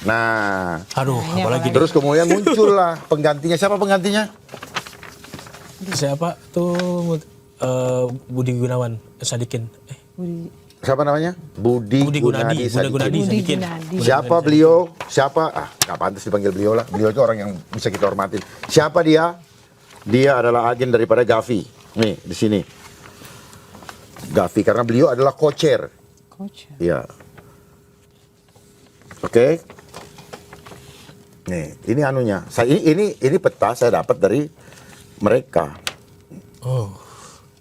Nah, Aduh, apalagi terus kemudian muncullah penggantinya. Siapa penggantinya? siapa tuh Budi Gunawan Sadikin. Siapa namanya? Budi Gunadi Sadikin. Sadikin. Siapa beliau? Siapa? Nggak pantas dipanggil beliau lah. Beliau itu orang yang bisa kita hormatin. Siapa dia? Dia adalah agen daripada Gavi. Nih, di sini. Gavi, karena beliau adalah co-chair. Iya. Oke. Nih, ini anunya. Ini peta saya dapat dari mereka. Oh,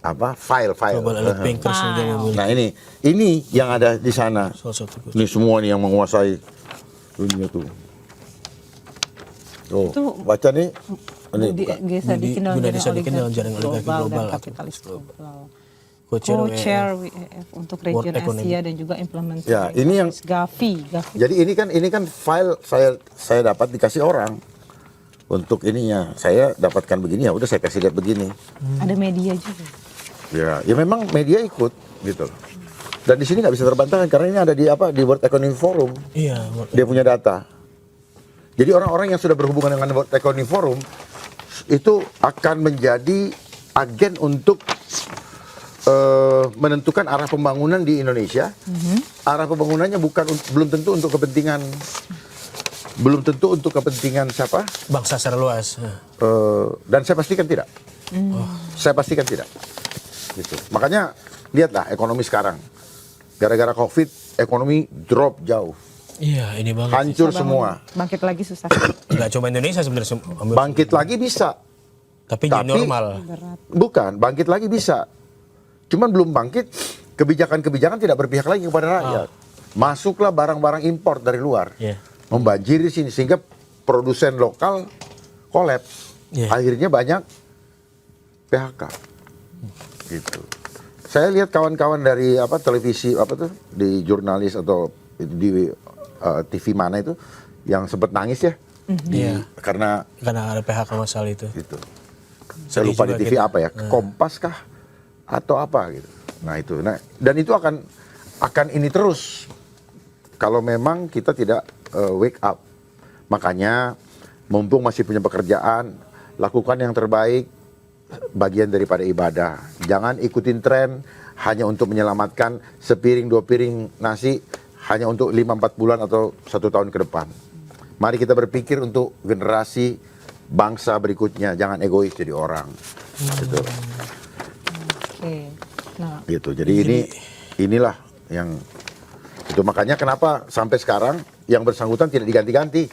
Apa? File. Global Elite Bankers juga memiliki Nah, ini yang ada di sana. salah satu coach. Ini semua nih yang menguasai dunia tuh. Tuh, baca nih. Ini Gunadi Sadikin dalam jaringan oligarki global atau kapitalis global. co-chair WEF untuk region Economic. Asia dan juga implementasi. Ya, ini yang Gavi. jadi ini kan file saya dapat dikasih orang untuk ininya. Saya dapatkan begini, ya udah saya kasih lihat begini. Ada media juga. Ya memang media ikut gitu loh. Dan di sini nggak bisa terbantahkan karena ini ada di World Economic Forum. Iya, Dia punya data. Jadi orang-orang yang sudah berhubungan dengan World Economic Forum itu akan menjadi agen untuk menentukan arah pembangunan di Indonesia. Arah pembangunannya belum tentu untuk kepentingan siapa? bangsa secara luas. Dan saya pastikan tidak. Saya pastikan tidak. Gitu. Makanya lihatlah ekonomi sekarang. Gara-gara COVID, ekonomi drop jauh. Iya, ini banget. Hancur semua. Bangkit lagi susah. Nggak cuma Indonesia sebenarnya. Bangkit lagi bisa. Tapi jadi normal. Bukan, bangkit lagi bisa. Cuman belum bangkit, kebijakan-kebijakan tidak berpihak lagi kepada rakyat. Masuklah barang-barang impor dari luar. Iya. Membanjiri sini sehingga produsen lokal kolaps. Iya. Akhirnya banyak PHK. Gitu. Saya lihat kawan-kawan dari televisi di jurnalis atau di TV mana itu yang sempat nangis ya. Iya. Karena Karena ada PHK masalah itu. gitu. Saya lupa di TV apa ya, Kompas kah atau apa gitu. Nah itu, dan itu akan ini terus kalau memang kita tidak wake up. Makanya mumpung masih punya pekerjaan, lakukan yang terbaik, bagian daripada ibadah. Jangan ikutin tren hanya untuk menyelamatkan sepiring 2 piring nasi hanya untuk 5-4 bulan atau 1 tahun ke depan. Mari kita berpikir untuk generasi bangsa berikutnya, jangan egois jadi orang. Gitu. Oke. Nah, Gitu. Jadi inilah yang itu, makanya kenapa sampai sekarang yang bersangkutan tidak diganti-ganti.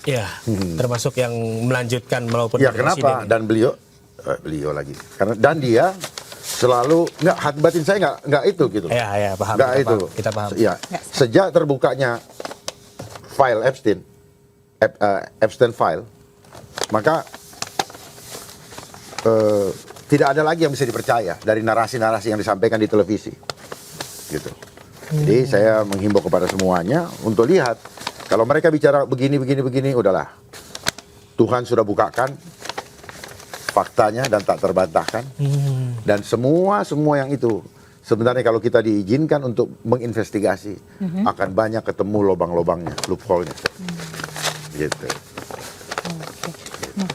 Iya, termasuk yang melanjutkan walaupun Ya dari kenapa? presiden. Dan beliau lagi. Dan dia selalu hati batin saya nggak itu gitu. Iya, paham. Nggak itu. Kita paham. Ya. Sejak terbukanya file Epstein file, maka tidak ada lagi yang bisa dipercaya dari narasi-narasi yang disampaikan di televisi. Gitu. Jadi saya menghimbau kepada semuanya untuk lihat kalau mereka bicara begini, udahlah. Tuhan sudah bukakan faktanya dan tak terbantahkan. Dan semua yang itu sebenarnya kalau kita diizinkan untuk menginvestigasi akan banyak ketemu lubang-lubangnya, loophole-nya. Gitu.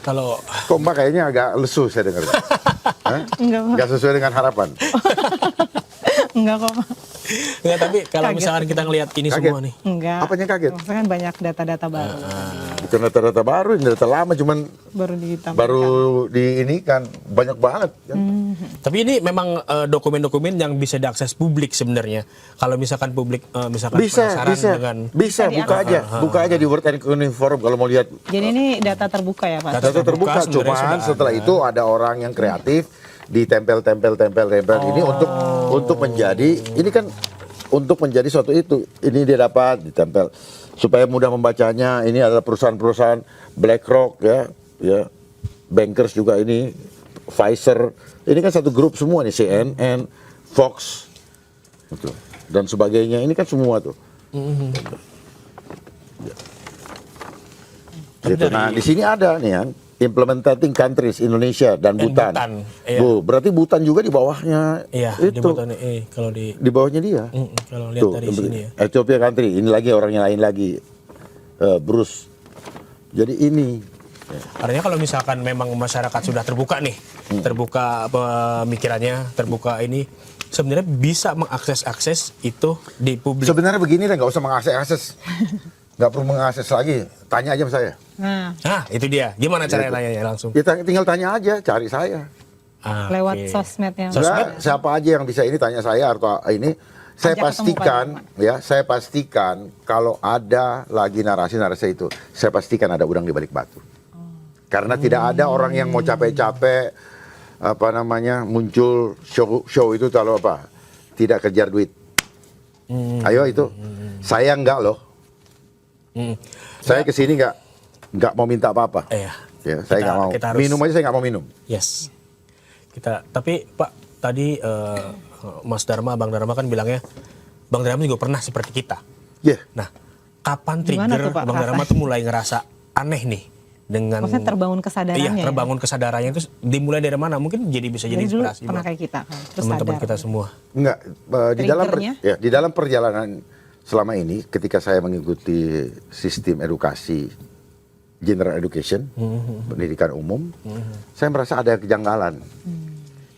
Kalau Kok Mbak kayaknya agak lesu saya dengar. enggak, Pak. Nggak sesuai dengan harapan. Enggak kok, Pak. Enggak, tapi kalau Kaget. misalkan kita ngelihat ini Kaget. semua nih. Enggak. Apanya kaget? Maksudnya kan banyak data-data baru. Bukan data-data baru, ini data lama, cuman Baru ditambahkan. baru di ini kan banyak banget. Kan? Tapi ini memang dokumen-dokumen yang bisa diakses publik sebenarnya. Kalau misalkan publik misalkan penasaran dengan Buka aja di World Economic Forum kalau mau lihat. Jadi ini data terbuka ya, Pak? Data terbuka, sebenarnya cuman sudah setelah ada. itu ada orang yang kreatif ditempel ini untuk menjadi ini kan untuk menjadi suatu itu. Ini dia dapat ditempel supaya mudah membacanya. Ini adalah perusahaan-perusahaan BlackRock ya, bankers juga ini, Pfizer. Ini kan satu grup semua nih, CNN, Fox, gitu. Dan sebagainya. Ini kan semua tuh. Gitu. Nah di sini ada nih kan. Implementing countries Indonesia dan Bhutan. Iya. Berarti Bhutan juga di bawahnya Iya, di itu. Bhutan kalau Di bawahnya dia. kalau lihat dari sini ya. Ethiopia country, ini lagi orangnya lain lagi. Bruce. Jadi ini Artinya kalau misalkan memang masyarakat sudah terbuka nih, terbuka pemikirannya, terbuka ini, sebenarnya bisa mengakses itu di publik. sebenarnya begini deh, nggak usah mengakses, nggak perlu mengakses lagi. Tanya aja sama saya. Nah, itu dia. Gimana cara nanya langsung? Kita tinggal tanya aja, cari saya. Lewat sosmednya. Nggak, siapa aja yang bisa ini tanya saya atau ini. Saya Ajak ketemu pastikan, Pak ya, saya pastikan kalau ada lagi narasi-narasi itu, saya pastikan ada udang di balik batu. Karena tidak ada orang yang mau capek-capek, apa namanya, muncul show itu kalau apa, tidak kejar duit. Ayo itu, saya enggak loh. Saya kesini enggak mau minta apa-apa. Iya. Ya, saya enggak mau. Minum aja saya enggak mau minum. Yes. Tapi Pak, tadi Mas Dharma, Bang Dharma kan bilangnya, Bang Dharma juga pernah seperti kita. Iya. Nah, kapan Gimana trigger tuh, Pak, Bang Dharma tuh mulai ngerasa aneh nih dengan Maksudnya terbangun kesadarannya. Iya, terbangun kesadarannya itu dimulai dari mana? Mungkin bisa jadi Dari dulu inspirasi pernah buat kayak kita kan. Terus teman-teman sadar. kita semua. Enggak, Triggernya? di dalam perjalanan selama ini ketika saya mengikuti sistem edukasi general education, pendidikan umum, saya merasa ada kejanggalan.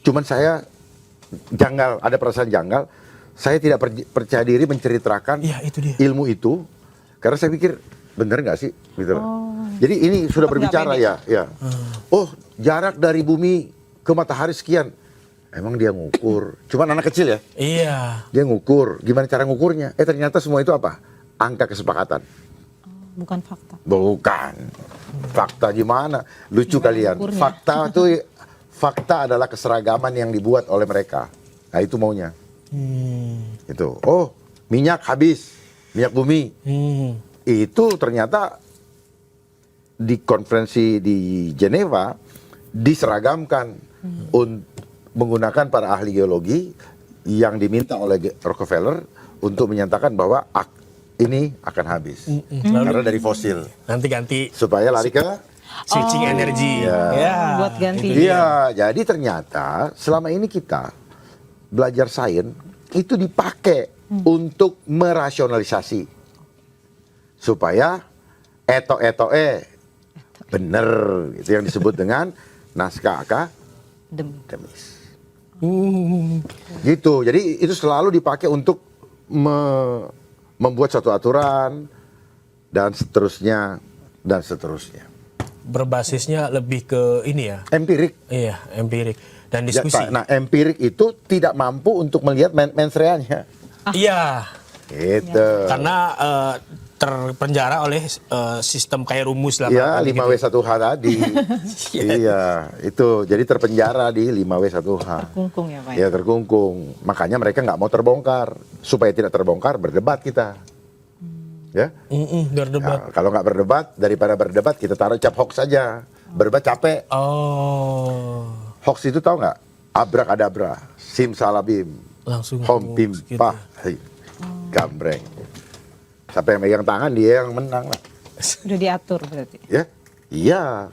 Cuman saya ada perasaan janggal, saya tidak percaya diri menceritakan Iya, itu dia. ilmu itu karena saya pikir bener nggak sih gitu. Jadi ini sudah Tetap nggak berbicara pede. ya. Oh, jarak dari bumi ke matahari sekian. Emang dia ngukur. Cuman anak kecil ya. Iya. Dia ngukur. Gimana cara ngukurnya? Ternyata semua itu apa? Angka kesepakatan. Bukan fakta. Bukan. Fakta gimana? Lucu Gimana kalian. ngukurnya? Fakta adalah keseragaman yang dibuat oleh mereka. Nah, itu maunya. Itu. Oh, minyak habis. Minyak bumi. Itu ternyata di konferensi di Geneva diseragamkan menggunakan para ahli geologi yang diminta oleh Rockefeller untuk menyatakan bahwa ini akan habis karena dari fosil. Nanti ganti Supaya lari ke switching energi. Ya. Buat ganti. Iya, jadi ternyata selama ini kita belajar sains itu dipakai untuk merasionalisasi supaya bener, itu yang disebut dengan naskah akademis. Gitu, jadi itu selalu dipakai untuk membuat suatu aturan dan seterusnya dan seterusnya. Berbasisnya lebih ke ini ya. Empirik. Iya, empirik dan diskusi. Nah, empirik itu tidak mampu untuk melihat mensreanya. Iya. Gitu. Karena terpenjara oleh sistem kayak rumus lah. Iya, gitu. 5W1H tadi. Iya, itu. Jadi terpenjara di 5W1H. Terkungkung ya Pak. Ya, terkungkung. Makanya mereka nggak mau terbongkar. Supaya tidak terbongkar, berdebat kita. Ya. Berdebat. Nah, kalau nggak berdebat, daripada berdebat kita taruh cap hoax saja. Berdebat capek. Oh. Hoax itu tahu nggak? Abrakadabra, simsalabim, Langsung hom pim gitu. pah, gambreng. Siapa yang megang tangan dia yang menang lah. Udah diatur berarti. Ya, iya.